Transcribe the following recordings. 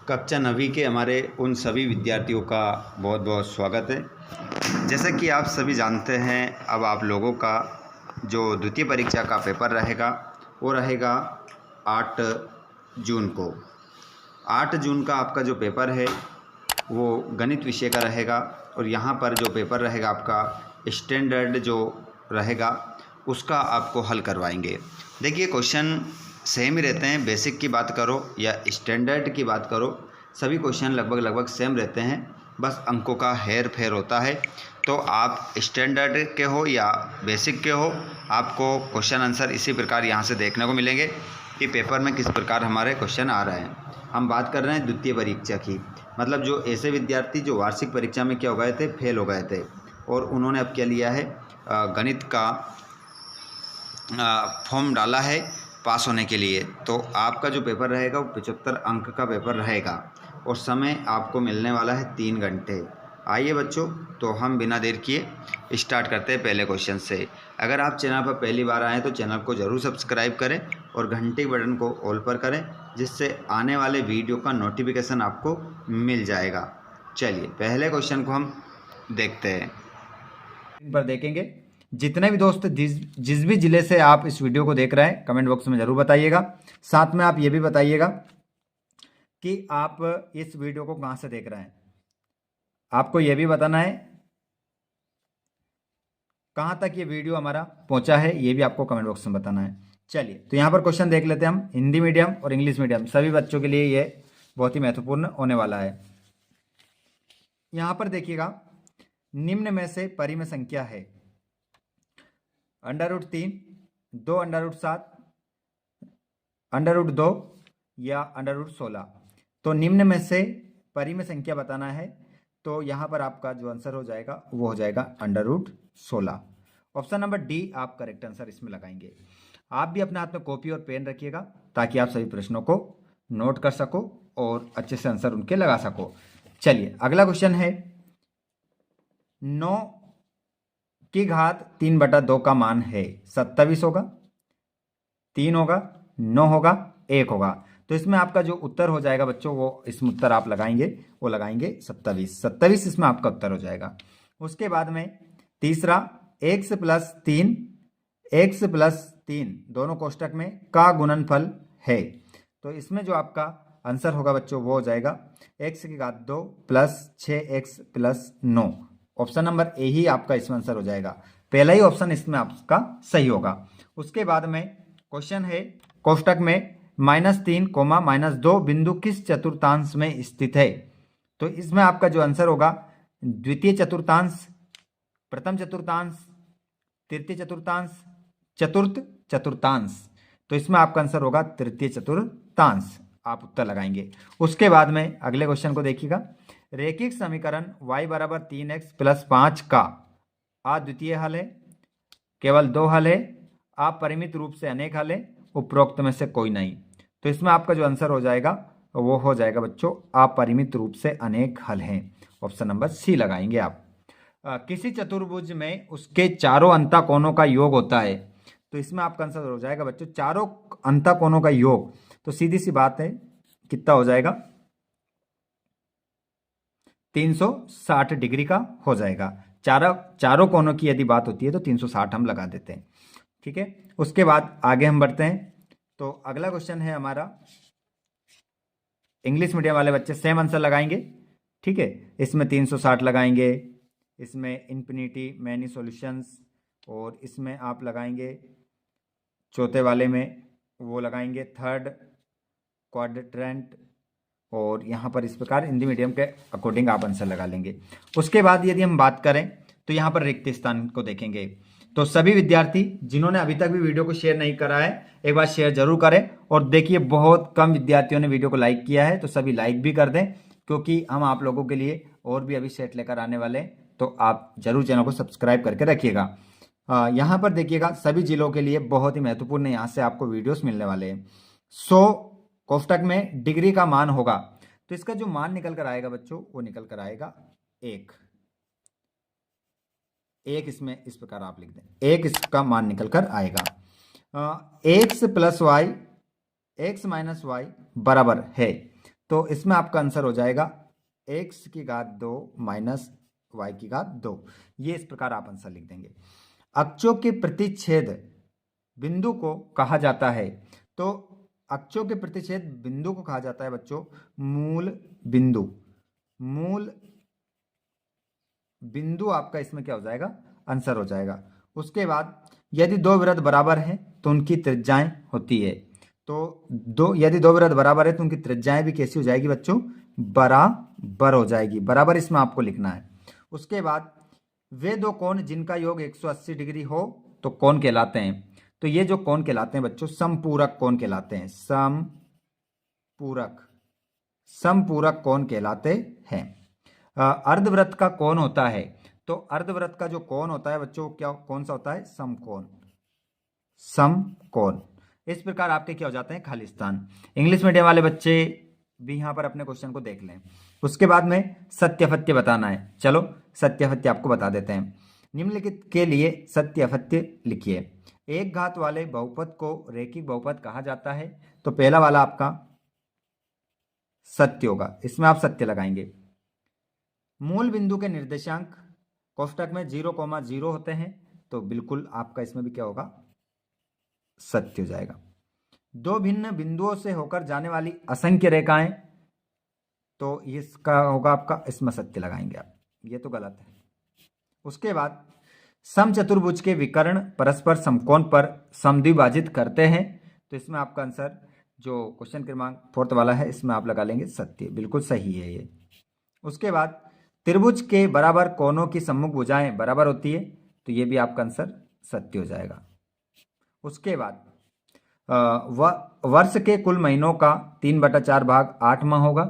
कक्षा 9वीं के हमारे उन सभी विद्यार्थियों का बहुत बहुत स्वागत है। जैसा कि आप सभी जानते हैं, अब आप लोगों का जो द्वितीय परीक्षा का पेपर रहेगा वो रहेगा 8 जून को। 8 जून का आपका जो पेपर है वो गणित विषय का रहेगा और यहाँ पर जो पेपर रहेगा आपका स्टैंडर्ड जो रहेगा उसका आपको हल करवाएंगे। देखिए, क्वेश्चन सेम ही रहते हैं। बेसिक की बात करो या स्टैंडर्ड की बात करो, सभी क्वेश्चन लगभग सेम रहते हैं, बस अंकों का हेर फेर होता है। तो आप स्टैंडर्ड के हो या बेसिक के हो, आपको क्वेश्चन आंसर इसी प्रकार यहाँ से देखने को मिलेंगे कि पेपर में किस प्रकार हमारे क्वेश्चन आ रहे हैं। हम बात कर रहे हैं द्वितीय परीक्षा की, मतलब जो ऐसे विद्यार्थी जो वार्षिक परीक्षा में क्या हो गए थे, फेल हो गए थे, और उन्होंने अब क्या लिया है, गणित का फॉर्म डाला है पास होने के लिए। तो आपका जो पेपर रहेगा वो 75 अंक का पेपर रहेगा और समय आपको मिलने वाला है 3 घंटे। आइए बच्चों, तो हम बिना देर किए स्टार्ट करते हैं पहले क्वेश्चन से। अगर आप चैनल पर पहली बार आएँ तो चैनल को ज़रूर सब्सक्राइब करें और घंटे बटन को ऑल पर करें, जिससे आने वाले वीडियो का नोटिफिकेशन आपको मिल जाएगा। चलिए पहले क्वेश्चन को हम देखते हैं। पर देखेंगे। जितने भी दोस्त जिस भी जिले से आप इस वीडियो को देख रहे हैं, कमेंट बॉक्स में जरूर बताइएगा। साथ में आप ये भी बताइएगा कि आप इस वीडियो को कहां से देख रहे हैं। आपको ये भी बताना है कहां तक ये वीडियो हमारा पहुंचा है, ये भी आपको कमेंट बॉक्स में बताना है। चलिए, तो यहां पर क्वेश्चन देख लेते हैं हम। हिंदी मीडियम और इंग्लिश मीडियम सभी बच्चों के लिए ये बहुत ही महत्वपूर्ण होने वाला है। यहां पर देखिएगा, निम्न में से परिमेय संख्या है √3, 2 √7, √2 या √16। तो निम्न में से परिमेय संख्या बताना है, तो यहां पर आपका जो आंसर हो जाएगा वो हो जाएगा √16। ऑप्शन नंबर डी आप करेक्ट आंसर इसमें लगाएंगे। आप भी अपने हाथ में कॉपी और पेन रखिएगा ताकि आप सभी प्रश्नों को नोट कर सको और अच्छे से आंसर उनके लगा सको। चलिए, अगला क्वेश्चन है, 9 की घात 3/2 का मान है 27 होगा, 3 होगा, 9 होगा, 1 होगा। तो इसमें आपका जो उत्तर हो जाएगा बच्चों, वो इसमें उत्तर आप लगाएंगे, वो लगाएंगे 27 इसमें आपका उत्तर हो जाएगा। उसके बाद में तीसरा, x + 3 दोनों कोष्टक में का गुणनफल है। तो इसमें जो आपका आंसर होगा बच्चों वो हो जाएगा x की घात 2 + 6x + 9। ऑप्शन नंबर ए ही आपका इसमें आंसर हो जाएगा। पहला ही ऑप्शन इसमें आपका सही होगा। उसके बाद में क्वेश्चन है, कोष्टक में -3, -2 बिंदु किस चतुर्थांश में स्थित है। तो इसमें आपका जो आंसर होगा द्वितीय चतुर्थांश, प्रथम चतुर्थांश, तृतीय चतुर्थांश, चतुर्थ चतुर्थांश। तो इसमें आपका आंसर होगा तृतीय चतुर्थांश, आप उत्तर लगाएंगे। उसके बाद में अगले क्वेश्चन को देखिएगा, रेखिक समीकरण y = 3x + 5 का अद्वितीय हल है, केवल 2 हल है, अपरिमित रूप से अनेक हल है, उपरोक्त में से कोई नहीं। तो इसमें आपका जो आंसर हो जाएगा वो हो जाएगा बच्चों अपरिमित रूप से अनेक हल हैं। ऑप्शन नंबर सी लगाएंगे आप। किसी चतुर्भुज में उसके चारों अंतःकोणों का योग होता है। तो इसमें आपका आंसर हो जाएगा बच्चों चारों अंतःकोणों का योग। तो सीधी सी बात है, कितना हो जाएगा, 360 डिग्री का हो जाएगा। चारों कोणों की यदि बात होती है तो 360 हम लगा देते हैं। ठीक है, उसके बाद आगे हम बढ़ते हैं। तो अगला क्वेश्चन है हमारा, इंग्लिश मीडियम वाले बच्चे सेम आंसर लगाएंगे। ठीक है, इसमें 360 लगाएंगे, इसमें इन्फिनिटी मैनी सॉल्यूशंस, और इसमें आप लगाएंगे चौथे वाले में वो लगाएंगे थर्ड क्वाड्रेंट, और यहाँ पर इस प्रकार हिंदी मीडियम के अकॉर्डिंग आप आंसर लगा लेंगे। उसके बाद यदि हम बात करें तो यहाँ पर रिक्त स्थान को देखेंगे। तो सभी विद्यार्थी जिन्होंने अभी तक भी वीडियो को शेयर नहीं करा है, एक बार शेयर जरूर करें। और देखिए, बहुत कम विद्यार्थियों ने वीडियो को लाइक किया है, तो सभी लाइक भी कर दें, क्योंकि हम आप लोगों के लिए और भी अभी सेट लेकर आने वाले हैं। तो आप जरूर चैनल को सब्सक्राइब करके रखिएगा। यहाँ पर देखिएगा, सभी जिलों के लिए बहुत ही महत्वपूर्ण यहाँ से आपको वीडियोस मिलने वाले हैं। 100 कोष्टक में डिग्री का मान होगा, तो इसका जो मान निकल कर आएगा बच्चों वो निकल कर आएगा 1। इसमें इस प्रकार आप लिख दें, 1 इसका मान निकल कर आएगा। x + y, x - y बराबर है तो इसमें आपका आंसर हो जाएगा x की घात 2 माइनस y की घात 2। ये इस प्रकार आप आंसर लिख देंगे। अक्षों के प्रतिच्छेद बिंदु को कहा जाता है, तो अक्षों के प्रतिच्छेद बिंदु को कहा जाता है बच्चों मूल बिंदु। मूल बिंदु आपका इसमें क्या हो जाएगा, आंसर हो जाएगा। उसके बाद यदि दो वृत्त बराबर हैं तो उनकी त्रिज्याएं होती है। तो यदि दो वृत्त बराबर है तो उनकी त्रिज्याएं भी कैसी हो जाएगी बच्चों, बराबर हो जाएगी। बराबर इसमें आपको लिखना है। उसके बाद वे दो कोण जिनका योग 180 डिग्री हो तो कोण कहलाते हैं। तो ये जो कोण कहलाते हैं बच्चों समपूरक कोण कहलाते हैं। समपूरक कोण कहलाते हैं। अर्धवृत्त का कोण होता है, तो अर्धवृत्त का जो कोण होता है बच्चों क्या कौन सा होता है, समकोण। इस प्रकार आपके क्या हो जाते हैं खालिस्तान। इंग्लिश मीडियम वाले बच्चे भी यहां पर अपने क्वेश्चन को देख लें। उसके बाद में सत्याफत्य बताना है। चलो सत्याफत्य आपको बता देते हैं। निम्नलिखित के लिए सत्याफत्य लिखिए। एक घात वाले बहुपद को रेखिक बहुपद कहा जाता है। तो पहला वाला आपका सत्य होगा, इसमें आप सत्य लगाएंगे। मूल बिंदु के निर्देशांक कोष्ठक में 0,0 होते हैं, तो बिल्कुल आपका इसमें भी क्या होगा, सत्य हो जाएगा। दो भिन्न बिंदुओं से होकर जाने वाली असंख्य रेखाएं, तो इसका होगा आपका, इसमें सत्य लगाएंगे आप, ये तो गलत है। उसके बाद समचतुर्भुज के विकर्ण परस्पर समकोण पर समद्विभाजित करते हैं, तो इसमें आपका आंसर जो क्वेश्चन क्रमांक 4 वाला है इसमें आप लगा लेंगे सत्य, बिल्कुल सही है ये। उसके बाद त्रिभुज के बराबर कोणों की सम्मुख भुजाएं बराबर होती है, तो ये भी आपका आंसर सत्य हो जाएगा। उसके बाद वर्ष के कुल महीनों का 3/4 भाग 8 माह होगा,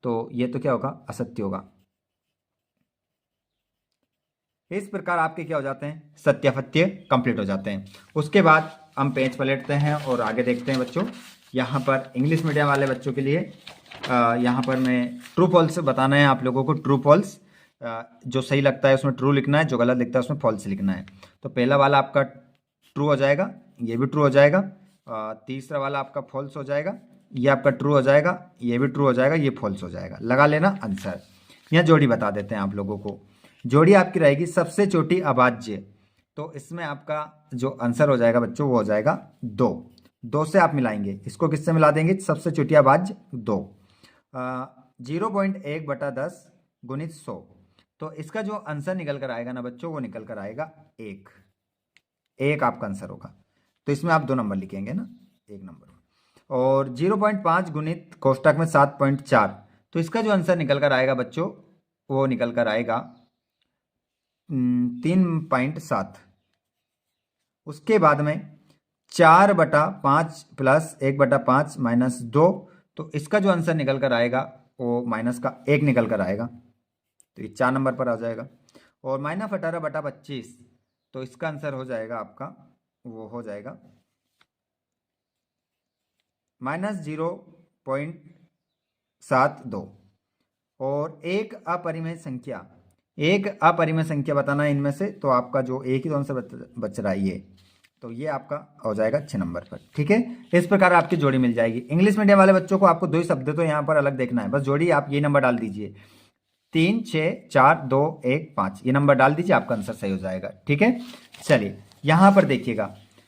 तो ये तो क्या होगा, असत्य होगा। इस प्रकार आपके क्या हो जाते हैं, सत्याफत्य कंप्लीट हो जाते हैं। उसके बाद हम पेज पलटते हैं और आगे देखते हैं बच्चों। यहाँ पर इंग्लिश मीडियम वाले बच्चों के लिए यहाँ पर मैं ट्रू फॉल्स बताना है आप लोगों को। ट्रू फॉल्स जो सही लगता है उसमें ट्रू लिखना है, जो गलत लिखता है उसमें फॉल्स लिखना है। तो पहला वाला आपका ट्रू हो जाएगा, ये भी ट्रू हो जाएगा। तीसरा वाला आपका फॉल्स हो जाएगा, ये आपका ट्रू हो जाएगा, ये भी ट्रू हो जाएगा, ये फॉल्स हो जाएगा। लगा लेना आंसर। यहाँ जोड़ी बता देते हैं आप लोगों को। जोड़ी आपकी रहेगी सबसे छोटी अभाज्य, तो इसमें आपका जो आंसर हो जाएगा बच्चों वो हो जाएगा 2 से आप मिलाएंगे। इसको किससे मिला देंगे, सबसे छोटी अभाज्य 2। 0.1/10 गुणित 100, तो इसका जो आंसर निकल कर आएगा ना बच्चों वो निकल कर आएगा 1 आपका आंसर होगा। तो इसमें आप 2 नंबर लिखेंगे ना, 1 नंबर। और 0.5 गुणित कोष्ठक में 7.4, तो इसका जो आंसर निकल कर आएगा बच्चों वो निकल कर आएगा 3.7। उसके बाद में 4/5 प्लस 1/5 माइनस 2, तो इसका जो आंसर निकल कर आएगा वो माइनस का 1 निकल कर आएगा, तो ये 4 नंबर पर आ जाएगा। और -18/25, तो इसका आंसर हो जाएगा आपका, वो हो जाएगा -0.72। और एक अपरिमेय संख्या बताना है इनमें से, तो आपका जो एक ही तो आंसर बच रहा है ये, तो ये आपका हो जाएगा 6 नंबर पर। ठीक है, इस प्रकार आपकी जोड़ी मिल जाएगी। इंग्लिश मीडियम वाले बच्चों को आपको 2 ही शब्द तो यहाँ पर अलग देखना है, बस जोड़ी आप ये नंबर डाल दीजिए 3 6 4 2 1 5, ये नंबर डाल दीजिए, आपका आंसर सही हो जाएगा। ठीक है, चलिए यहाँ पर देखिएगा।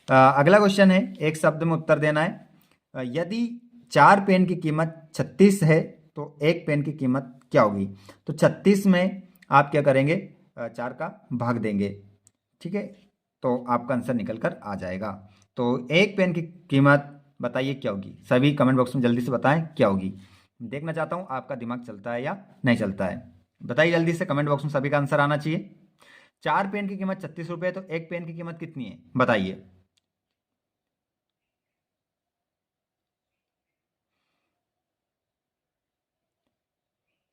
अगला क्वेश्चन है, एक शब्द में उत्तर देना है। यदि 4 पेन की कीमत 36 है तो 1 पेन की कीमत क्या होगी। तो 36 में आप क्या करेंगे, 4 का भाग देंगे। ठीक है, तो आपका आंसर निकल कर आ जाएगा। तो 1 पेन की कीमत बताइए क्या होगी, सभी कमेंट बॉक्स में जल्दी से बताएं क्या होगी। देखना चाहता हूं आपका दिमाग चलता है या नहीं चलता है, बताइए जल्दी से कमेंट बॉक्स में, सभी का आंसर आना चाहिए। 4 पेन की कीमत 36 रुपये, तो 1 पेन की कीमत कितनी है बताइए।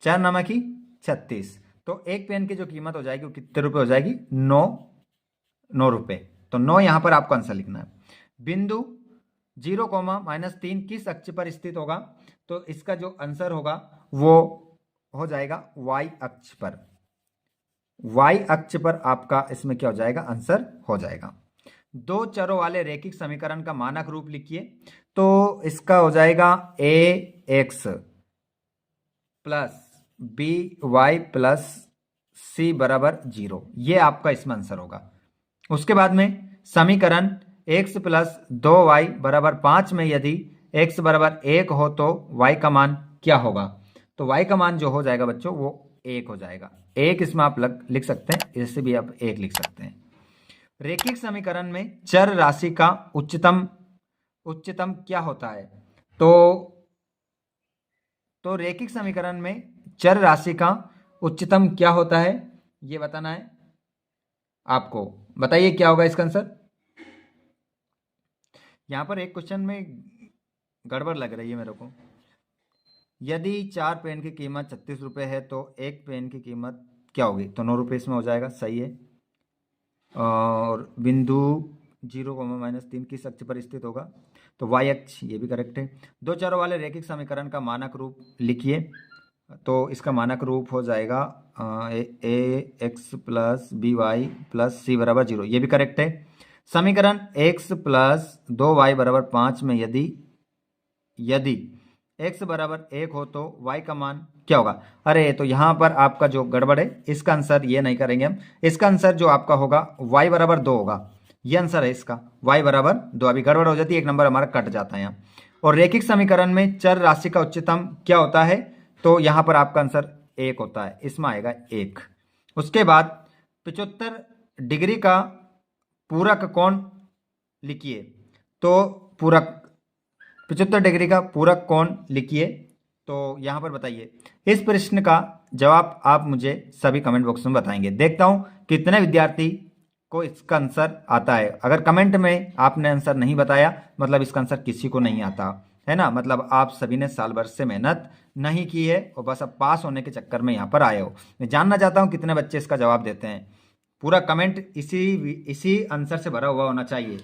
चार नामा की 36, तो 1 पेन की जो कीमत हो जाएगी वो कितने रुपए हो जाएगी, 9 रुपए। तो 9 यहां पर आपको आंसर लिखना है। बिंदु 0,-3 किस अक्ष पर स्थित होगा, तो इसका जो आंसर होगा वो हो जाएगा y अक्ष पर। y अक्ष पर आपका इसमें क्या हो जाएगा, आंसर हो जाएगा। 2 चरों वाले रैखिक समीकरण का मानक रूप लिखिए, तो इसका हो जाएगा ax plus b y plus c बराबर 0, ये आपका इसमें आंसर होगा। उसके बाद में समीकरण x प्लस 2y बराबर 5 में यदि x बराबर 1 हो तो y का मान क्या होगा? तो y का मान जो हो जाएगा बच्चों वो 1 हो जाएगा। 1 इसमें आप लिख सकते हैं, इससे भी आप 1 लिख सकते हैं। रेखिक समीकरण में चर राशि का उच्चतम क्या होता है? तो रेखिक समीकरण में चर राशि का उच्चतम क्या होता है ये बताना है आपको। बताइए क्या होगा इसका आंसर। यहां पर एक क्वेश्चन में गड़बड़ लग रही है मेरे को। यदि 4 पेन की कीमत 36 रुपये है तो एक पेन की कीमत क्या होगी? तो 9 रुपये इसमें हो जाएगा, सही है। और बिंदु 0, -3 किस अक्ष पर स्थित होगा? तो वाई अक्ष, ये भी करेक्ट है। दो चरों वाले रेखिक समीकरण का मानक रूप लिखिए। तो इसका मानक रूप हो जाएगा a x plus b y plus c बराबर 0, ये भी करेक्ट है। समीकरण x प्लस 2y बराबर 5 में यदि x बराबर 1 हो तो y का मान क्या होगा? अरे तो यहाँ पर आपका जो गड़बड़ है, इसका आंसर ये नहीं करेंगे हम। इसका आंसर जो आपका होगा y बराबर 2 होगा, ये आंसर है इसका, y बराबर 2। अभी गड़बड़ हो जाती है, एक नंबर हमारा कट जाता है यहाँ। और रेखिक समीकरण में चर राशि का उच्चतम क्या होता है? तो यहाँ पर आपका आंसर 1 होता है, इसमें आएगा 1। उसके बाद 75 डिग्री का पूरक कोण लिखिए। तो पूरक 75 डिग्री का पूरक कोण लिखिए। तो यहाँ पर बताइए, इस प्रश्न का जवाब आप मुझे सभी कमेंट बॉक्स में बताएंगे। देखता हूँ कितने विद्यार्थी को इसका आंसर आता है। अगर कमेंट में आपने आंसर नहीं बताया मतलब इसका आंसर किसी को नहीं आता है ना, मतलब आप सभी ने साल भर से मेहनत नहीं की है और बस अब पास होने के चक्कर में यहाँ पर आए हो। मैं जानना चाहता हूँ कितने बच्चे इसका जवाब देते हैं। पूरा कमेंट इसी आंसर से भरा हुआ होना चाहिए।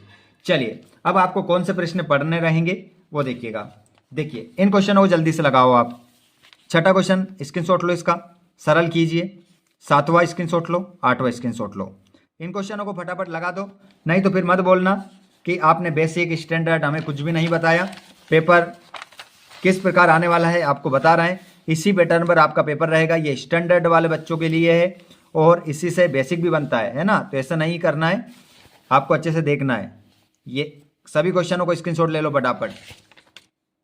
चलिए अब आपको कौन से प्रश्न पढ़ने रहेंगे वो देखिएगा। देखिए इन क्वेश्चनों को जल्दी से लगाओ आप। छठा क्वेश्चन स्क्रीनशॉट लो, इसका सरल कीजिए। 7वां स्क्रीनशॉट लो, 8वां स्क्रीनशॉट लो। इन क्वेश्चनों को फटाफट लगा दो, नहीं तो फिर मत बोलना कि आपने बेसिक स्टैंडर्ड हमें कुछ भी नहीं बताया। पेपर किस प्रकार आने वाला है आपको बता रहे हैं, इसी पैटर्न पर आपका पेपर रहेगा। ये स्टैंडर्ड वाले बच्चों के लिए है और इसी से बेसिक भी बनता है ना। तो ऐसा नहीं करना है, आपको अच्छे से देखना है। ये सभी क्वेश्चनों को स्क्रीनशॉट ले लो फटाफट।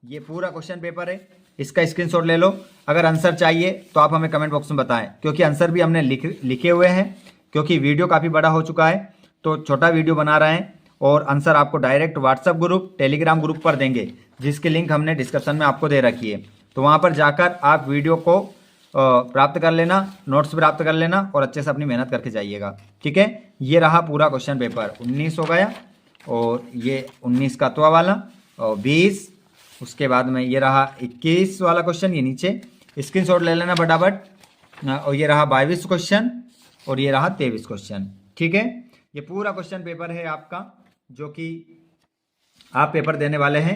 ये पूरा क्वेश्चन पेपर है, इसका स्क्रीनशॉट ले लो। अगर आंसर चाहिए तो आप हमें कमेंट बॉक्स में बताएं, क्योंकि आंसर भी हमने लिखे हुए हैं। क्योंकि वीडियो काफ़ी बड़ा हो चुका है तो छोटा वीडियो बना रहे हैं और आंसर आपको direct WhatsApp group, Telegram group पर देंगे, जिसकी लिंक हमने डिस्क्रिप्शन में आपको दे रखी है। तो वहाँ पर जाकर आप वीडियो को प्राप्त कर लेना, नोट्स प्राप्त कर लेना और अच्छे से अपनी मेहनत करके जाइएगा। ठीक है, ये रहा पूरा क्वेश्चन पेपर। 19 हो गया और ये 19 का अथवा वाला और 20, उसके बाद में ये रहा 21 वाला क्वेश्चन, ये नीचे स्क्रीनशॉट ले लेना फटाफट। और ये रहा 22 क्वेश्चन और ये रहा 23 क्वेश्चन। ठीक है, ये पूरा क्वेश्चन पेपर है आपका जो कि आप पेपर देने वाले हैं।